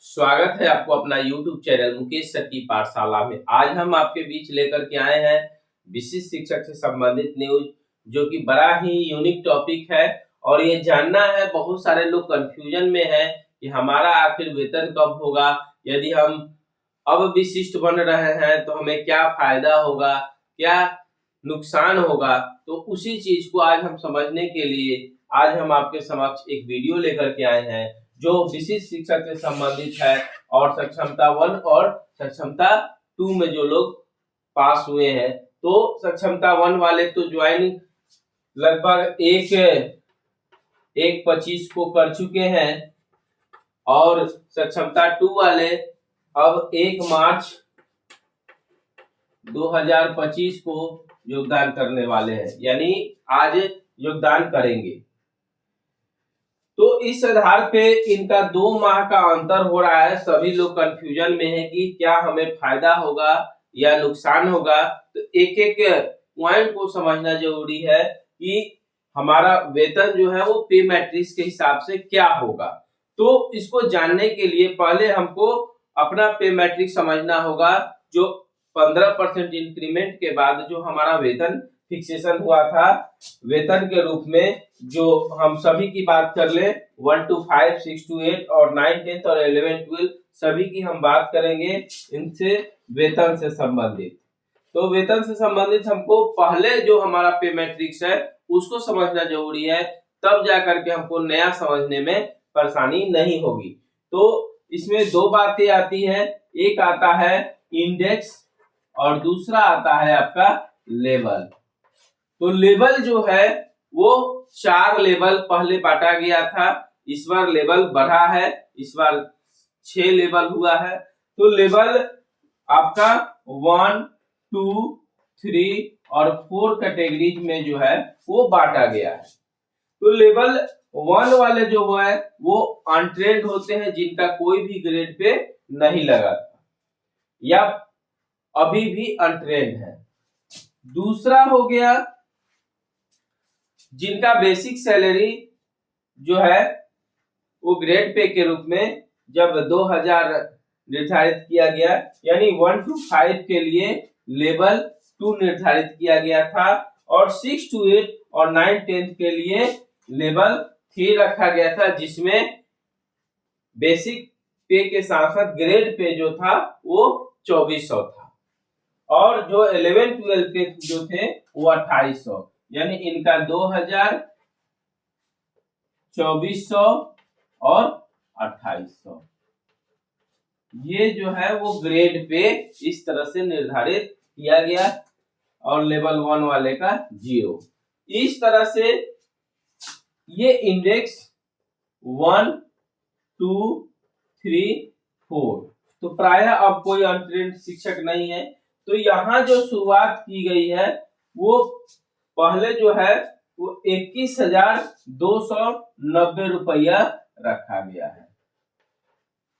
स्वागत है आपको अपना YouTube चैनल मुकेश सर की पाठशाला में। आज हम आपके बीच लेकर के आए हैं विशिष्ट शिक्षक से संबंधित न्यूज, जो कि बड़ा ही यूनिक टॉपिक है। और ये जानना है, बहुत सारे लोग कंफ्यूजन में है कि हमारा आखिर वेतन कब होगा, यदि हम अब विशिष्ट बन रहे हैं तो हमें क्या फायदा होगा, क्या नुकसान होगा। तो उसी चीज को आज हम समझने के लिए आज हम आपके समक्ष एक वीडियो लेकर के आए हैं, जो विशिष्ट शिक्षक से संबंधित है। और सक्षमता 1 और सक्षमता 2 में जो लोग पास हुए हैं, तो सक्षमता 1 वाले तो ज्वाइन लगभग 1/25 को कर चुके हैं, और सक्षमता 2 वाले अब 1 मार्च 2025 को योगदान करने वाले हैं, यानी आज योगदान करेंगे। तो इस आधार पे इनका 2 माह का अंतर हो रहा है। सभी लोग कंफ्यूजन में है कि क्या हमें फायदा होगा या नुकसान होगा। तो एक एक पॉइंट को समझना जरूरी है कि हमारा वेतन जो है वो पे मैट्रिक्स के हिसाब से क्या होगा। तो इसको जानने के लिए पहले हमको अपना पे मैट्रिक्स समझना होगा, जो 15% इंक्रीमेंट के बाद जो हमारा वेतन फिक्सेशन हुआ था, वेतन के रूप में जो हम सभी की बात कर ले 1 to 5, 6 to 8 और 9, 10 और 11, 12 सभी की हम बात करेंगे इनसे वेतन से संबंधित। तो वेतन से संबंधित हमको पहले जो हमारा पे मैट्रिक्स है उसको समझना जरूरी है, तब जाकर के हमको नया समझने में परेशानी नहीं होगी। तो इसमें 2 बातें आती है, एक आता है इंडेक्स और दूसरा आता है आपका लेवल। तो लेवल जो है वो 4 लेवल पहले बांटा गया था, इस बार लेवल बढ़ा है, इस बार 6 लेवल हुआ है। तो लेवल आपका 1, 2, 3 और 4 कैटेगरीज में जो है वो बांटा गया है। तो लेवल 1 वाले जो है वो अनट्रेंड होते हैं, जिनका कोई भी ग्रेड पे नहीं लगा था या अभी भी अनट्रेंड है। दूसरा हो गया जिनका बेसिक सैलरी जो है वो ग्रेड पे के रूप में जब 2000 निर्धारित किया गया, यानी 1 to 5 के लिए लेवल 2 निर्धारित किया गया था, और 6 to 8 और 9, 10 के लिए लेवल 3 रखा गया था, जिसमें बेसिक पे के साथ साथ ग्रेड पे जो था वो 2400 था, और जो 11, 12 के जो थे वो 2800, यानी इनका 2000, 2400 और 2800 ये जो है वो ग्रेड पे इस तरह से निर्धारित किया गया, और लेवल 1 वाले का 0। इस तरह से ये इंडेक्स 1, 2, 3, 4, तो प्रायः अब कोई अनट्रेंड शिक्षक नहीं है। तो यहाँ जो शुरुआत की गई है वो पहले जो है वो 21,290 रुपया रखा गया है,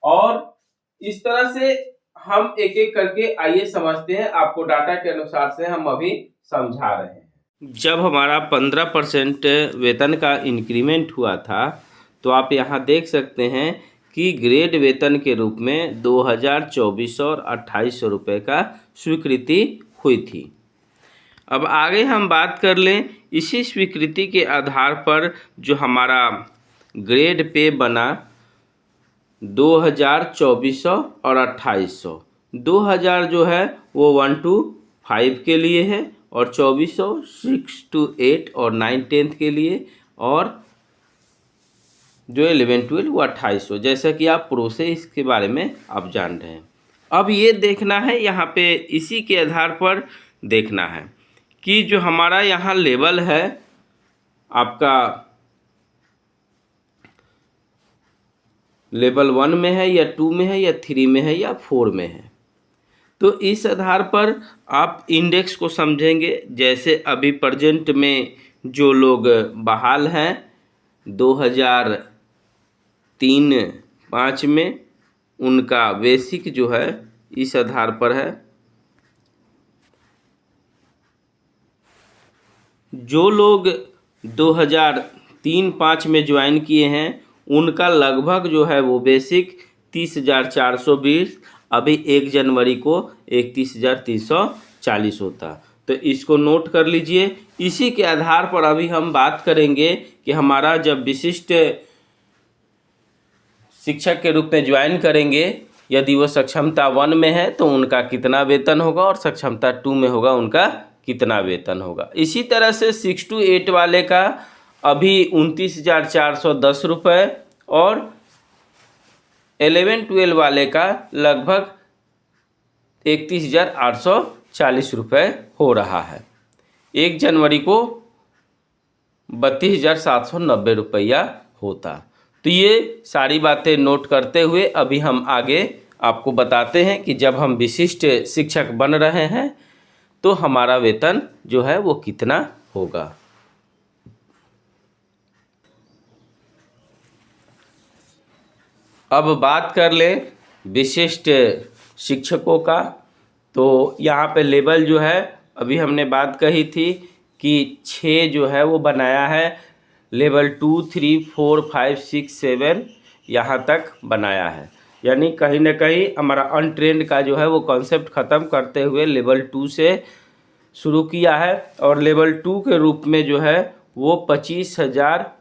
और इस तरह से हम एक एक करके आइए समझते हैं। आपको डाटा के अनुसार से हम अभी समझा रहे हैं। जब हमारा 15% वेतन का इंक्रीमेंट हुआ था, तो आप यहाँ देख सकते हैं कि ग्रेड वेतन के रूप में 2400 और 2800 रुपये का स्वीकृति हुई थी। अब आगे हम बात कर लें, इसी स्वीकृति के आधार पर जो हमारा ग्रेड पे बना 2400 और 2800। 2000 जो है वो 1 to 5 के लिए है, और 2400 6 to 8 और 9, 10 के लिए, और जो 11, 12 वो 2800। जैसा कि आप प्रोसेस के बारे में आप जान रहे हैं। अब ये देखना है, यहाँ पे इसी के आधार पर देखना है कि जो हमारा यहाँ लेवल है आपका लेवल 1 में है या 2 में है या 3 में है या 4 में है। तो इस आधार पर आप इंडेक्स को समझेंगे। जैसे अभी प्रेजेंट में जो लोग बहाल हैं 2003-05 में, उनका बेसिक जो है इस आधार पर है। जो लोग 2003-05 में ज्वाइन किए हैं उनका लगभग जो है वो बेसिक 31,420, अभी 1 जनवरी को 31,340 होता। तो इसको नोट कर लीजिए। इसी के आधार पर अभी हम बात करेंगे कि हमारा जब विशिष्ट शिक्षक के रूप में ज्वाइन करेंगे, यदि वो सक्षमता 1 में है तो उनका कितना वेतन होगा और सक्षमता 2 में होगा उनका कितना वेतन होगा। इसी तरह से 6 to 8 वाले का अभी 29,410 रुपये और 11-12 वाले का लगभग 31,840 रुपये हो रहा है। 1 जनवरी को 32,790 रुपया होता। तो ये सारी बातें नोट करते हुए अभी हम आगे आपको बताते हैं कि जब हम विशिष्ट शिक्षक बन रहे हैं तो हमारा वेतन जो है वो कितना होगा। अब बात कर ले विशिष्ट शिक्षकों का। तो यहाँ पे लेवल जो है अभी हमने बात कही थी कि 6 जो है वो बनाया है। लेवल 2, 3, 4, 5, 6, 7 यहाँ तक बनाया है। यानी कहीं ना कहीं हमारा अनट्रेंड का जो है वो कॉन्सेप्ट ख़त्म करते हुए लेवल 2 से शुरू किया है और लेवल 2 के रूप में जो है वो 25,000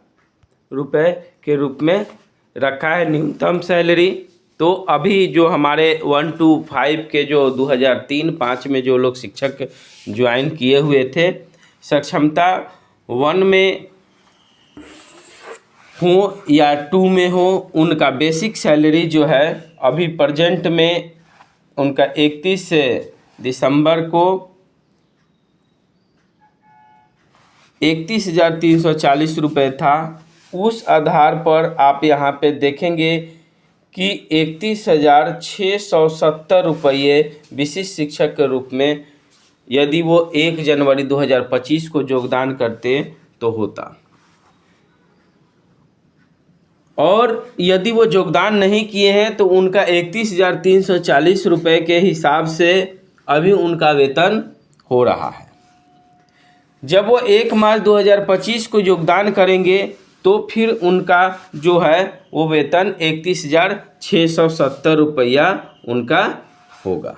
रुपये के रूप में रखा है न्यूनतम सैलरी। तो अभी जो हमारे 1 to 5 के जो 2003-5 में जो लोग शिक्षक ज्वाइन किए हुए थे, सक्षमता 1 में हो या 2 में हो, उनका बेसिक सैलरी जो है अभी प्रेजेंट में उनका 31 दिसंबर को 31,340 रुपये था। उस आधार पर आप यहाँ पे देखेंगे कि 31,670 रुपये विशिष्ट शिक्षक के रूप में यदि वो 1 जनवरी 2025 को योगदान करते तो होता। और यदि वो योगदान नहीं किए हैं तो उनका 31,340 रुपये के हिसाब से अभी उनका वेतन हो रहा है। जब वो 1 मार्च 2025 को योगदान करेंगे तो फिर उनका जो है वो वेतन 31,670 रुपया उनका होगा।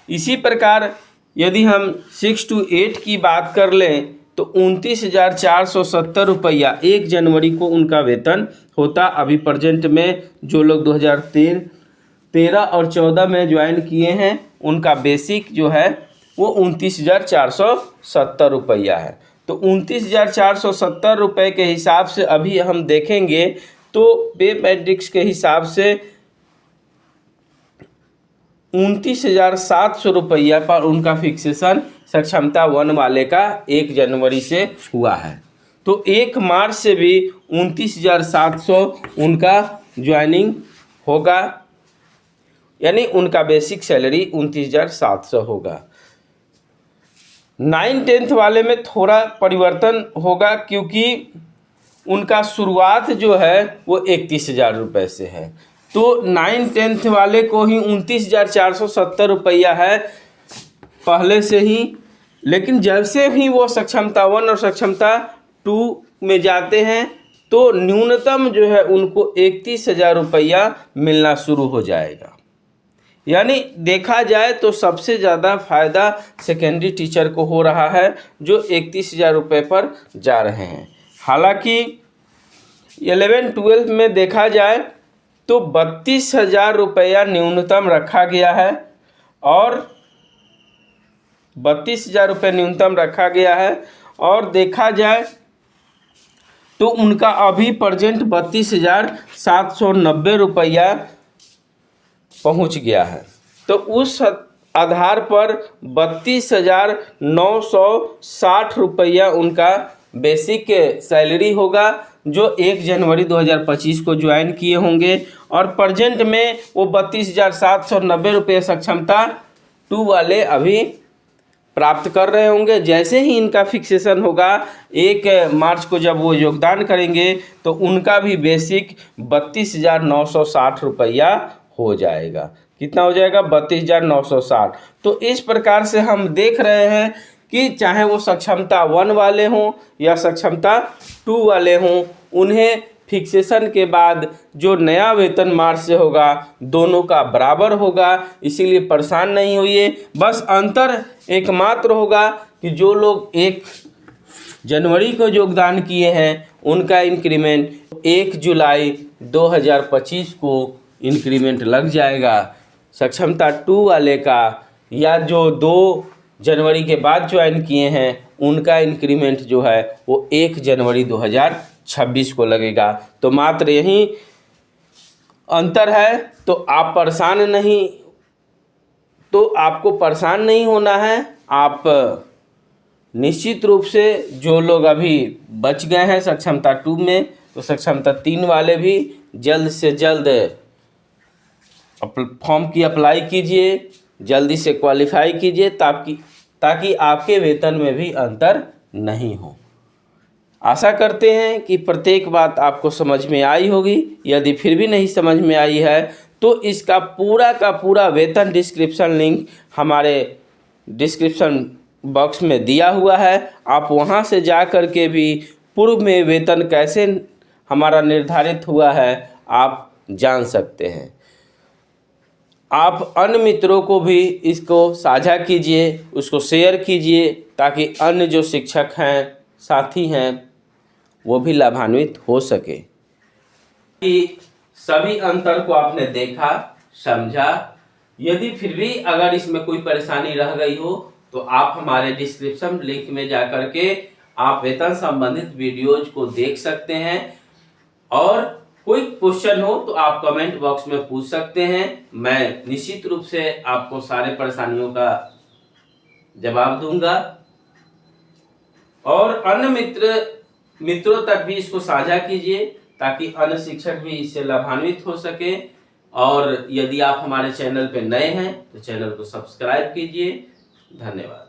इसी प्रकार यदि हम 6 to 8 की बात कर लें तो 29,470 रुपया 1 जनवरी को उनका वेतन होता। अभी प्रेजेंट में जो लोग 2013 और 14 में ज्वाइन किए हैं उनका बेसिक जो है वो 29,470 रुपया है। तो 29,470 रुपये के हिसाब से अभी हम देखेंगे तो पे मैट्रिक्स के हिसाब से 29,700 रुपया पर उनका फिक्सेशन सक्षमता 1 वाले का 1 जनवरी से हुआ है। तो 1 मार्च से भी 29,700 उनका ज्वाइनिंग होगा, यानी उनका बेसिक सैलरी 29,700 होगा। 9-10 वाले में थोड़ा परिवर्तन होगा क्योंकि उनका शुरुआत जो है वो 31,000 रुपये से है। तो 9-10 वाले को ही 29,470 रुपया है पहले से ही, लेकिन जब से भी वो सक्षमता 1 और सक्षमता 2 में जाते हैं तो न्यूनतम जो है उनको 31,000 रुपया मिलना शुरू हो जाएगा। यानी देखा जाए तो सबसे ज़्यादा फ़ायदा सेकेंडरी टीचर को हो रहा है जो 31,000 रुपये पर जा रहे हैं। हालांकि 11-12 में देखा जाए तो 32,000 रुपया न्यूनतम रखा गया है और 32,000 रुपये न्यूनतम रखा गया है और देखा जाए तो उनका अभी प्रेजेंट 32,790 रुपया पहुंच गया है। तो उस आधार पर 32,960 रुपया उनका बेसिक सैलरी होगा जो 1 जनवरी 2025 को ज्वाइन किए होंगे और प्रेजेंट में वो 32,790 रुपये सक्षमता 2 वाले अभी प्राप्त कर रहे होंगे। जैसे ही इनका फिक्सेशन होगा 1 मार्च को जब वो योगदान करेंगे तो उनका भी बेसिक 32,960 रुपया हो जाएगा। कितना हो जाएगा? 32,960। तो इस प्रकार से हम देख रहे हैं कि चाहे वो सक्षमता 1 वाले हों या सक्षमता 2 वाले हों, उन्हें फिक्सेशन के बाद जो नया वेतन मार्च से होगा दोनों का बराबर होगा, इसीलिए परेशान नहीं होइए। बस अंतर एकमात्र होगा कि जो लोग 1 जनवरी को योगदान किए हैं उनका इंक्रीमेंट 1 जुलाई 2025 को इंक्रीमेंट लग जाएगा। सक्षमता 2 वाले का या जो 2 जनवरी के बाद ज्वाइन किए हैं उनका इंक्रीमेंट जो है वो 1 जनवरी 2026 को लगेगा। तो मात्र यही अंतर है। तो आपको परेशान नहीं होना है। आप निश्चित रूप से जो लोग अभी बच गए हैं सक्षमता 2 में, तो सक्षमता 3 वाले भी जल्द से जल्द फॉर्म की अप्लाई कीजिए, जल्दी से क्वालिफाई कीजिए ताकि आपके वेतन में भी अंतर नहीं हो। आशा करते हैं कि प्रत्येक बात आपको समझ में आई होगी। यदि फिर भी नहीं समझ में आई है तो इसका पूरा का पूरा वेतन डिस्क्रिप्शन लिंक हमारे डिस्क्रिप्शन बॉक्स में दिया हुआ है। आप वहां से जा कर के भी पूर्व में वेतन कैसे हमारा निर्धारित हुआ है आप जान सकते हैं। आप अन्य मित्रों को भी इसको साझा कीजिए, उसको शेयर कीजिए ताकि अन्य जो शिक्षक हैं, साथी हैं, वो भी लाभान्वित हो सके। कि सभी अंतर को आपने देखा, समझा। यदि फिर भी अगर इसमें कोई परेशानी रह गई हो तो आप हमारे डिस्क्रिप्शन लिंक में जाकर के आप वेतन संबंधित वीडियोज को देख सकते हैं और कोई क्वेश्चन हो तो आप कमेंट बॉक्स में पूछ सकते हैं। मैं निश्चित रूप से आपको सारे परेशानियों का जवाब दूंगा और अन्य मित्रों तक भी इसको साझा कीजिए ताकि अन्य शिक्षक भी इससे लाभान्वित हो सके। और यदि आप हमारे चैनल पे नए हैं तो चैनल को सब्सक्राइब कीजिए। धन्यवाद।